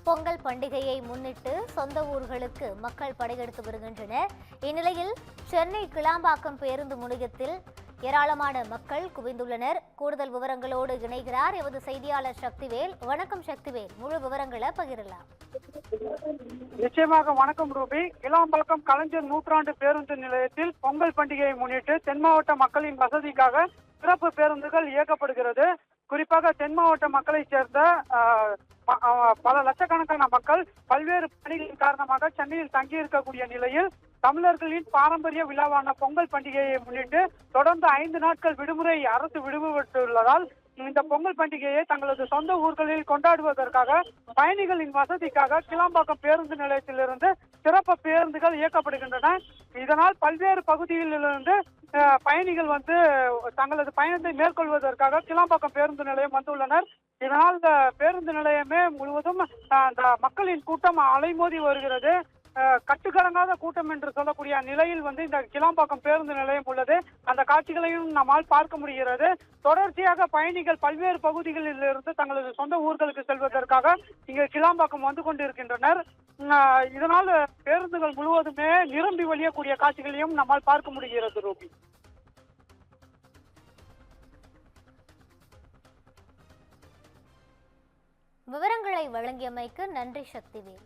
பொங்கல் பண்டிகையை முன்னிட்டு சொந்த ஊர்களுக்கு மக்கள் படையெடுத்து வருகின்றனர். இந்நிலையில் சென்னை கிளாம்பாக்கம் பேருந்து முனையத்தில் ஏராளமான மக்கள் குவிந்துள்ளனர். கூடுதல் விவரங்களோடு இணைகிறார் எமது செய்தியாளர் சக்திவேல். வணக்கம் சக்திவேல், முழு விவரங்களை பகிரலாம். நிச்சயமாக வணக்கம் ரூபி. கிளாம்பாக்கம் கலைஞர் நூற்றாண்டு பேருந்து நிலையத்தில் பொங்கல் பண்டிகையை முன்னிட்டு தென் மாவட்ட மக்களின் வசதிக்காக சிறப்பு பேருந்துகள் இயக்கப்படுகிறது. குறிப்பாக தென் மாவட்ட மக்களை சேர்ந்த பல லட்சக்கணக்கான மக்கள் பல்வேறு பணிகளின் காரணமாக சென்னையில் தங்கியிருக்கக்கூடிய நிலையில் தமிழர்களின் பாரம்பரிய விழாவான பொங்கல் பண்டிகையை முன்னிட்டு தொடர்ந்து 5 நாட்கள் விடுமுறை அரசு விடுவித்துள்ளதால் இந்த பொங்கல் பண்டிகையை தங்களது சொந்த ஊர்களில் கொண்டாடுவதற்காக பயணிகளின் வசதிக்காக கிளாம்பாக்கம் பேருந்து நிலையத்திலிருந்து சிறப்பு பேருந்துகள் இயக்கப்படுகின்றன. இதனால் பல்வேறு பகுதிகளிலிருந்து பயணிகள் தங்களது பயணத்தை மேற்கொள்வதற்காக கிளாம்பாக்கம் பேருந்து நிலையம் வந்துள்ளனர். இதனால் பேருந்து நிலையமே முழுவதும் மக்களின் கூட்டம் அலைமோதி வருகிறது. கட்டுக்கடங்காத கூட்டம் என்று சொல்லக்கூடிய நிலையில் இந்த கிளாம்பாக்கம் பேருந்து நிலையம் உள்ளது. அந்த காட்சிகளையும் நம்மால் பார்க்க முடிகிறது. தொடர்ச்சியாக பயணிகள் பல்வேறு பகுதிகளில் இருந்து தங்களது சொந்த ஊர்களுக்கு செல்வதற்காக இங்கு கிளாம்பாக்கம் வந்து கொண்டிருக்கின்றனர். இதனால் பேருந்துகள் முழுவதுமே நிரம்பி வழியக்கூடிய காட்சிகளையும் நம்மால் பார்க்க முடிகிறது ரூபி. விவரங்களை வழங்கியமைக்கு நன்றி சக்திவேல்.